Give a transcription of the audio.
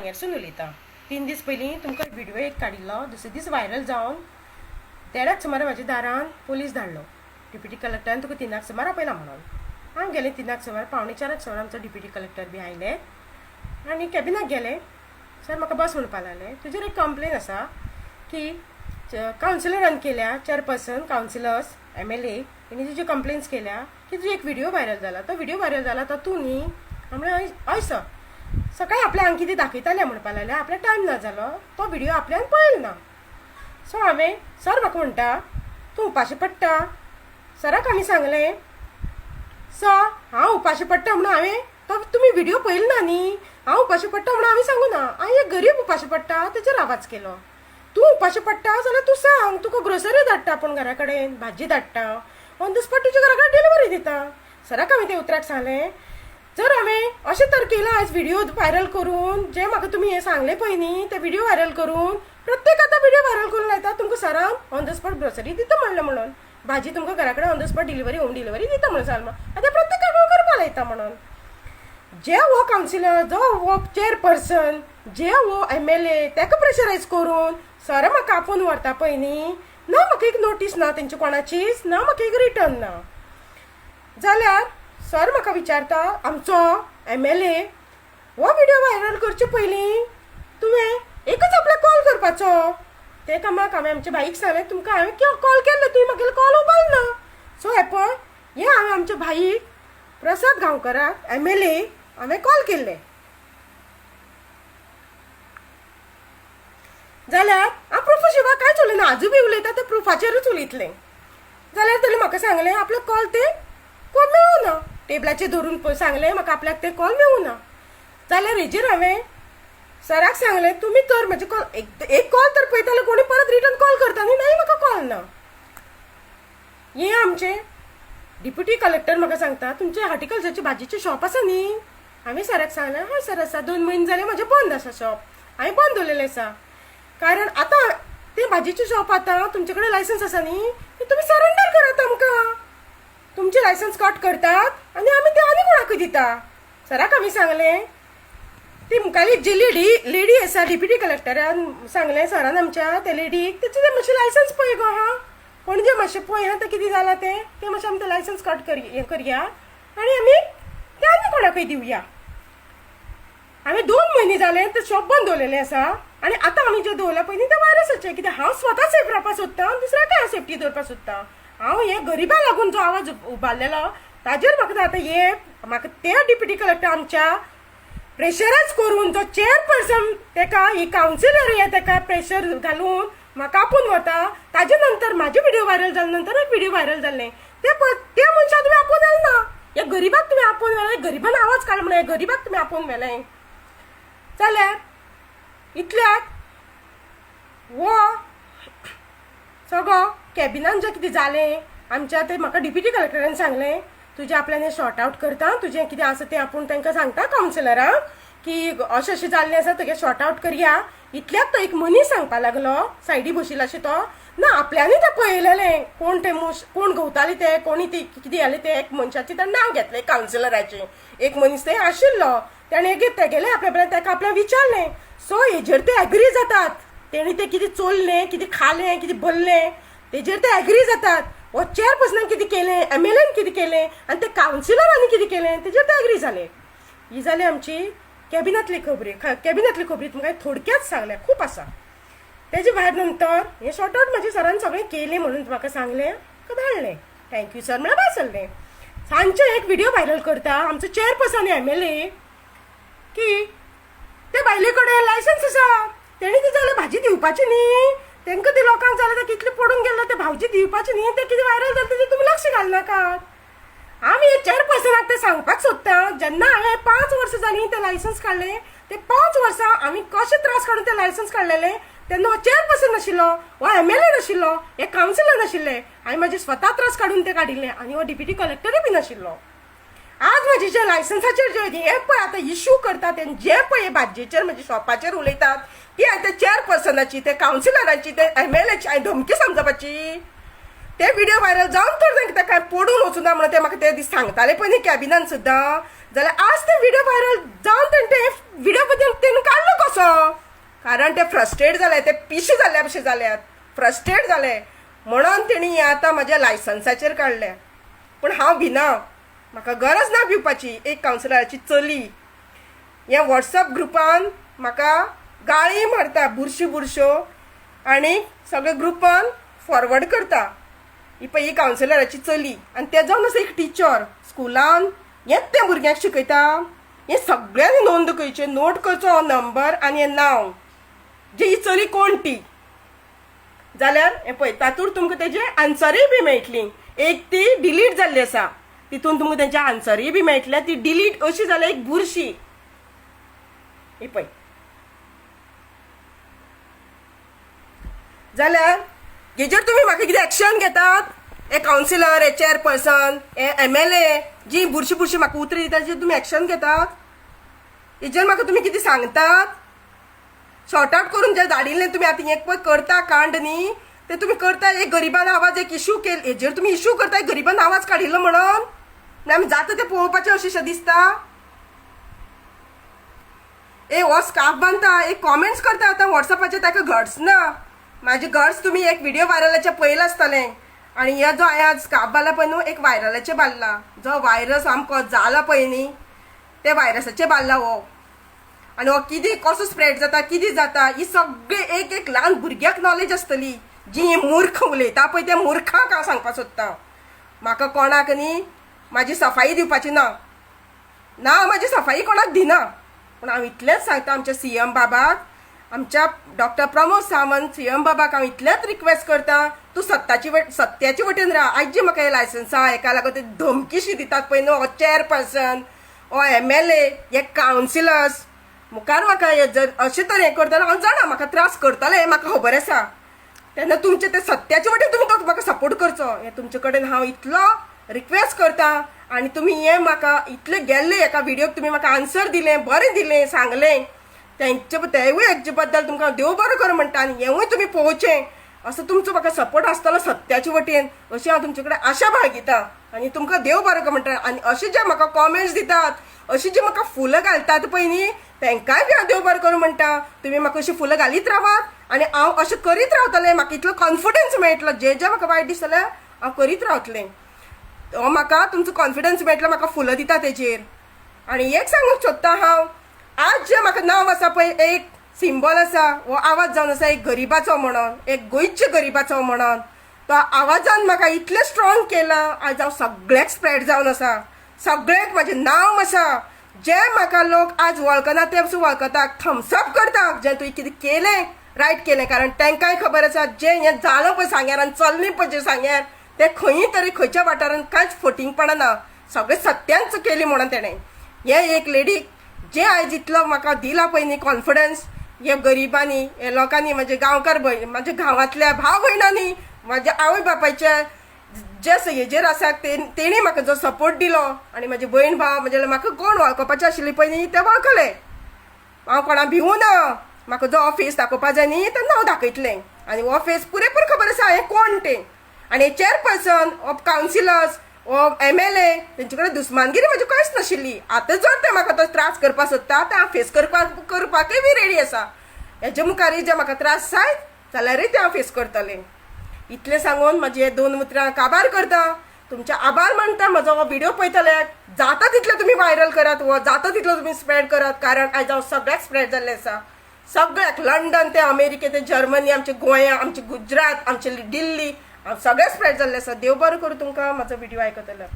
सांग्यारसून उलयता. 3 दीस पयलीं तुमकां व्हिडिओ एक काडिल्लो, दुसरे दीस व्हायरल जावन 13 सुमार म्हाज्या दारान पोलीस धाडलो. डिप्युटी कलेक्टरान तुका 3 सुमार आपयला म्हणून. हांव गेलें 3 सुमार, 3:45 सुमार आमचो डिप्युटी कलेक्टर बी आयले आनी कॅबिनाक गेले. सर म्हाका बस म्हणपा लागले, तुजेर एक कंप्लेन आसा की कावन्सिलरान केल्या, चेअरपर्सन कावन्सिलर्स MLA हेणी तुजी कंप्लेन्स केल्या की तुजो एक व्हिडिओ व्हायरल जाला. तो व्हिडिओ व्हायरल जाला तो तूं न्ही. हांव हय सर. सकाळी आपल्या हांगा कितें दाखयतालें म्हणपा लागलें, आपल्या टायम ना जालो, तो व्हिडिओ आपल्यान पळयलो ना. सो हांवें सर म्हाका म्हणटा तूं उपाशी पडटा. सराक आमी सांगलें सर हांव उपाशी पडटा म्हणून हांवें तो तुमी व्हिडिओ पळयलो ना न्ही, हांव उपाशी पडटा म्हणून हांवें सांगूं ना. हांवें एक गरीब उपाशी पडटा तेजेर आवाज केलो. तूं उपाशी पडटा जाल्यार तूं सांग, तुका ग्रोसरी धाडटा आपूण घरा कडेन, भाजी धाडटा, ऑन द स्पॉट तुज्या घरा कडेन डिलिव्हरी दिता. सराक हांवें ते उतराक सांगलें जर हांवें अशें तर केलां आयज व्हिडिओ व्हायरल करून, जे म्हाका तुमी हें सांगलें पळय न्ही ते व्हिडिओ व्हायरल करून, प्रत्येक आतां व्हिडिओ व्हायरल करून लायता तुमकां सरान ऑन द स्पॉट ग्रोसरी दिता म्हणलें म्हणून, भाजी तुमकां घरा कडेन on the spot delivery home delivery दिता म्हणून सांगलें. आतां प्रत्येकाक करपा लायता म्हणून. जे हो कावन्सिलर, जो हो चेअरपर्सन, जे हो MLA ताका प्रेशरायज करून सर म्हाका आपोवन व्हरता पळय न्ही, ना म्हाका एक नोटीस ना तेंची कोणाचीच, ना म्हाका एक रिटर्न ना. जाल्यार सर म्हाका विचारता आमचो MLA हो व्हिडिओ व्हायरल करचे पयलीं तुवें एकच आपल्याक कॉल करपाचो. ते कामाक हांवें आमच्या भाईक सांगलें तुमकां हांवें कॉल केल्लो, तुवें म्हागेलो कॉल उबारलो ना. सो हें पळय हें हांवें आमच्या भाईक प्रसाद गांवकाराक MLA हांवें कॉल केल्ले. जाल्यार हांव प्रुफा शिवाय कांयच उलयना, आजू बी उलयता ते प्रुफाचेरूच उलयतलें. जाल्यार ताणें म्हाका सांगलें आपलो कॉल ते कॉल मेळूं ना, टेबलाचेर धरून सांगलें म्हाका आपल्याक ते कॉल मेळूं ना. जाल्यार हेजेर हांवें सराक सांगलें तुमी तर म्हाजे कॉल एक कॉल तर पळयताले कोणी परत रिटर्न कॉल करता न्ही, नाही म्हाका कॉल ना. हें आमचें डिप्युटी कलेक्टर म्हाका सांगता तुमचे हॉर्टिकल्चरची भाजीचे शॉप आसा न्ही. हांवें सराक सांगलें हय सर आसा, 2 म्हयने जाले म्हाजें बंद आसा शॉप, हांवें बंद दवरलेलें आसा. कारण आतां तें भाजीचें शॉप आतां तुमचे कडेन लायसन्स आसा न्ही, तुमी सरेंडर करात आमकां. तुमचे लायसन्स कट करतात आनी आमी ते आनी कोणाकूय दिता. सराक आमी सांगलें ती मुखाली जी लेडी आसा डिप्युटी कलेक्टरान सांगलें सरान आमच्या त्या लेडीक तेचें मातशें लायसन्स पळय गो हा, पणजे मातशें पळय हा तें कितें जालां तें मातशें आमी तें लायसन्स कट हें करया आनी आमी तें आनी कोणाकूय दिवया. हांवें 2 म्हयने जाले तें शॉप बंद दवरलेलें आसा आनी आतां आमी जें दवरला पळय न्ही तें वायरसाचें, कित्याक हांव स्वता सेफ रावपाक सोदतां आनी दुसऱ्याकय हांव सेफ्टी दवरपाक सोदतां. हांव हें गरिबां लागून जो आवाज उबारलेलो ताजेर म्हाका आतां हें म्हाका ते डिप्युटी कलेक्टर आमच्या प्रेशरायज करून जो चेअरपर्सन तेका ही कावन्सिलर हे तेका प्रेशर घालून म्हाका आपोवन वता. ताजे नंतर म्हाजे व्हिडिओ व्हायरल जाले नंतर एक व्हिडिओ व्हायरल जाल्लें ते मनशाक तुमी आपोवन व्हेलें ना. ह्या गरिबाक तुमी आपोवन व्हेलें, गरिबान आवाज काड म्हणून गरिबाक तुमी आपोवन व्हेलें. जाल्यार इतल्याक वो सगळो कॅबिनान जें कितें जालें आमच्या ते म्हाका डिप्युटी कलेक्टरान सांगलें तुजें आपल्यान हें सॉर्ट आवट करता, तुजें कितें आसा तें आपूण तांकां सांगता कावन्सिलरांक की अशें अशें जाल्लें आसा तेगे सॉर्ट आवट करया. इतल्याक तो एक मनीस सांगपा लागलो सायडी बशिल्लो अशें तो ना आपल्यानूय तें पळयलेलें कोण तें कोण घुंवताले ते कोणी ती कितें जालें तें एक मनशाचें तें नांव घेतलें कावन्सिलराचें. एक मनीस थंय आशिल्लो ताणें तेगेलें आपल्या बरें ताका आपल्याक विचारलें. सो हेजेर ते एग्री जातात, तेणी तें कितें चोरलें कितें खालें कितें भरलें तेजेर ते एग्री जातात. हो चेअरपर्सनान कितें केलें, MLAन कितें केलें आनी ते कावन्सिलरांनी कितें केलें तेजेर ते एग्री जाले. ही जाली आमची कॅबिनांतली खबरी. कॅबिनांतली खबरी तुमकां थोडक्यात सांगल्या, खूब आसा. तेजे भायर नंतर हें शॉर्ट आवट म्हाजे सरान सगळें केलें म्हणून म्हाका सांगलें धाडलें. थँक्यू सर म्हळ्यार बस जाल्लें. सांजचें एक व्हिडिओ व्हायरल करता आमचो चेअरपर्सन MLA की ते बायले कडेन लायसन्स आसा, तेणी कितें जालें भाजी दिवपाची न्ही, तांकां ते लोकांक जालें ते कितले पडून गेल्लो ते भावजी दिवपाचे न्ही, ते कितें व्हायरल जालें तेजेर तुमी लक्ष घालनाकात. आमी हे चेअरपर्सनाक ते सांगपाक सोदता जेन्ना हांवें 5 वर्सां जालीं ते लायसन्स काडलें ते 5 वर्सां आमी कशें त्रास काडून ते लायसन्स काडलेले तेन्ना हो चेअरपर्सन नाशिल्लो, हो MLA नाशिल्लो, हे कावन्सिलर नाशिल्ले, हांवें म्हाजे स्वता त्रास काडून ते काडिल्ले आनी हो डिप्युटी कलेक्टरूय बी नाशिल्लो. आज म्हाजे जे लायसन्साचेर जे हे पळय आतां इश्यू करता ते जे पळय भाजयेचेर म्हाजे शॉपाचेर उलयतात ती हांवें ते चेअरपर्सनाची ते कावन्सिलरांची ते MLAची हांवें धमकी समजपाची. ते व्हिडिओ व्हायरल जावन तर तांकां काय पडून वचूना म्हणून ते म्हाका ते दीस सांगताले पळय न्ही कॅबिनान सुद्दां जाल्यार आज ते व्हिडिओ व्हायरल जावन तेंचे व्हिडिओ बद्दल तेणें काडलो कसो, कारण ते फ्रस्ट्रेट जाले, ते पिशे जाल्ल्या भशेन जाल्यात, फ्रस्ट्रेट जाले म्हणून तेणी हें आतां म्हाज्या लायसन्साचेर काडलें. पूण हांव भिना, म्हाका गरज ना भिवपाची. एक कावन्सिलराची चली हे वॉट्सअप ग्रुपान म्हाका गाळी मारता बुरश्यो आनी सगळे ग्रुपान फॉरवर्ड करता. ही पळय ही कावन्सिलराची चली, आनी ते जावन असो एक टिचर स्कुलान हेंच त्या भुरग्यांक शिकयता. हें सगळ्यांनी नोंद करचें, नोट करचो नंबर आनी हें नांव, जी ही चली कोण ती. जाल्यार हें पळय तातूंत तुमकां तेजे आन्सरूय बी मेळटली. एक ती डिलीट जाल्ली आसा, तितून तुमकां तेंचे आन्सरूय बी मेळटले. ती डिलीट अशी जाल्या एक बुरशी. ही पळय जाल्यार हेजेर तुमी म्हाका कितें एक्शन घेतात? हे कावन्सिलर, हे चेअरपर्सन, हे MLA जी बुरशी म्हाका उतरां दितात ताजेर तुमी एक्शन घेतात? हेजेर म्हाका तुमी कितें सांगतात? शॉर्ट आउट करून जे धाडिल्लें तुमी आतां एक पळय करता कांड न्ही, ते तुमी करता. एक गरिबान आवाज एक इशू केल, हेजेर तुमी इशू करता गरिबान आवाज काडिल्लो म्हणून. आमी जाता तें पळोवपाचें अशें दिसता. हो स्कार्फ बांदता, एक कॉमेंट्स करता आतां वॉट्सअपाचेर, ताका घट्स ना. म्हाजे घट्स तुमी एक व्हिडिओ व्हायरलाचे पळयलें आसतलें. आनी हे जो हांवें आज स्कार्फ बांदला पळय न्हू, एक व्हायरलाचे बांदला. जो व्हायरस सामको जाला पळय न्ही, ते व्हायरसाचे बांदला हो. आनी हो कितें कसो स्प्रेड जाता, कितें जाता, ही सगळी एक ल्हान भुरग्याक नॉलेज आसतली. जी मूर्ख उलयता पळय त्या मुर्खांक हांव सांगपाक सोदतां. म्हाका कोणाक न्ही म्हाजी सफाई दिवपाची ना, हांव म्हाजी सफाई कोणाक दिना. पूण हांव इतलेंच सांगता आमच्या CM बाबाक, आमच्या डॉक्टर प्रमोद सावंत CM बाबाक हांव इतलेंच रिक्वेस्ट करता, तूं सत्याचे वटेन राव. आज जी म्हाका हे लायसन्सा हेका लागून ते धमकीशी दितात पळय न्हू, हो चेअरपर्सन, हो MLA, हे कावन्सिलर्स, मुखार म्हाका जर अशें तर हें करतलो हांव जाणा म्हाका त्रास करतले हें म्हाका खबर आसा. तेन्ना तुमचे ते सत्याचे वटेन तुमी तो म्हाका सपोर्ट करचो, हें तुमचे कडेन हांव इतलो रिक्वेस्ट करता. आनी तुमी हें म्हाका इतलें गेल्लें एका व्हिडिओक तुमी म्हाका आन्सर दिलें, बरें दिलें, सांगलें, तेवूय हेजे बद्दल तुमकां देव बरो कर म्हणटा. आनी हेंवूय तुमी पळोवचें, असो तुमचो म्हाका सपोर्ट आसतलो सत्याचे वटेन, अशी हांव तुमचे कडेन आशा बाळगितां. आनी तुमकां देव बरो कर म्हणटा. आनी अशें जे म्हाका कॉमेंट्स दितात, अशी जी म्हाका फुलां घालतात पळय न्ही, तांकांय बी हांव देव बरो करूं म्हणटा. तुमी म्हाका अशी फुलां घालीत रावात आनी हांव अशें करीत रावतलें. म्हाका इतलो कॉन्फिडन्स मेळटलो, जे म्हाका वायट दिसतलें हांव करीत रावतलें. हो म्हाका तुमचो कॉन्फिडन्स मेळटलो, म्हाका फुलां दिता तेजेर. आनी एक सांगूंक सोदतां हांव, आज जे म्हाका नांव आसा पळय, एक सिंबल आसा, हो आवाज जावन आसा एक गरिबाचो म्हणून, एक गोंयच्या गरिबाचो म्हणून. तो आवाजान म्हाका इतलें स्ट्रॉंग केलां, आज हांव सगळ्याक स्प्रेड जावन आसा. सगळ्याक म्हाजें नांव आसा. जे म्हाका लोक आज वळखना ते पसून वळखता, थम्सअप करता जें तुवें कितें केलें, रायट केलें. कारण तांकांय खबर आसा जें हें जालो पळय सांग्यार आनी चल्लें पळय जे सांग्यार, ते खंयी तरी खंयच्या वाठारांत कांयच फटिंगपणां ना, सगळें सत्यांच केली म्हणून तेणें. हे एक लेडीक जे आयज इतलो म्हाका दिला पळय न्ही कॉन्फिडन्स, हे गरिबांनी, हे लोकांनी, म्हाजे गांवकार भयण, म्हाज्या गांवांतल्या भाव भयणांनी, म्हाज्या आवय बापायच्या जे हेजेर आसा तेणी म्हाका जो सपोर्ट दिलो. आनी म्हाजे भयण भाव म्हणजे म्हाका कोण वळखपाचें आशिल्लें पळय न्ही, ते वळखलें. हांव कोणाक भिवूं ना. म्हाका जो हो फेस दाखोवपा जाय न्ही तेन्ना हांव दाखयतलें. आनी हो फेस पुरेपूर खबर आसा हें कोण तें. आनी हे चेअरपर्सन, हो कावन्सिलर्स, हो MLA, तेंचे कडेन दुस्मानगिरी म्हाजी कांयच नाशिल्ली. आतां जर ते म्हाका तो त्रास करपाक सोदता ते हांव फेस करपाकय बी रेडी आसा. हेजे मुखारय जे म्हाका त्रास जायत जाल्यारूय ते हांव फेस करतलें. इतलें सांगून म्हाजी हे 2 उतरां आभार करता, तुमचे आभार मानता. म्हजो हो व्हिडिओ पळयतल्याक जाता तितलें तुमी व्हायरल करात, व जाता तितलो तुमी स्प्रेड करात. कारण आयज हांव सगळ्याक स्प्रेड जाल्लें आसा. सगळ्याक, लंडन ते अमेरिके ते जर्मनी, आमचे गोंया, आमचे गुजरात, आमचे दिल्ली, हांव सगळें स्प्रेड जाल्लें आसा. देव बरो करूं तुमकां म्हाजो व्हिडिओ आयकतल्याक.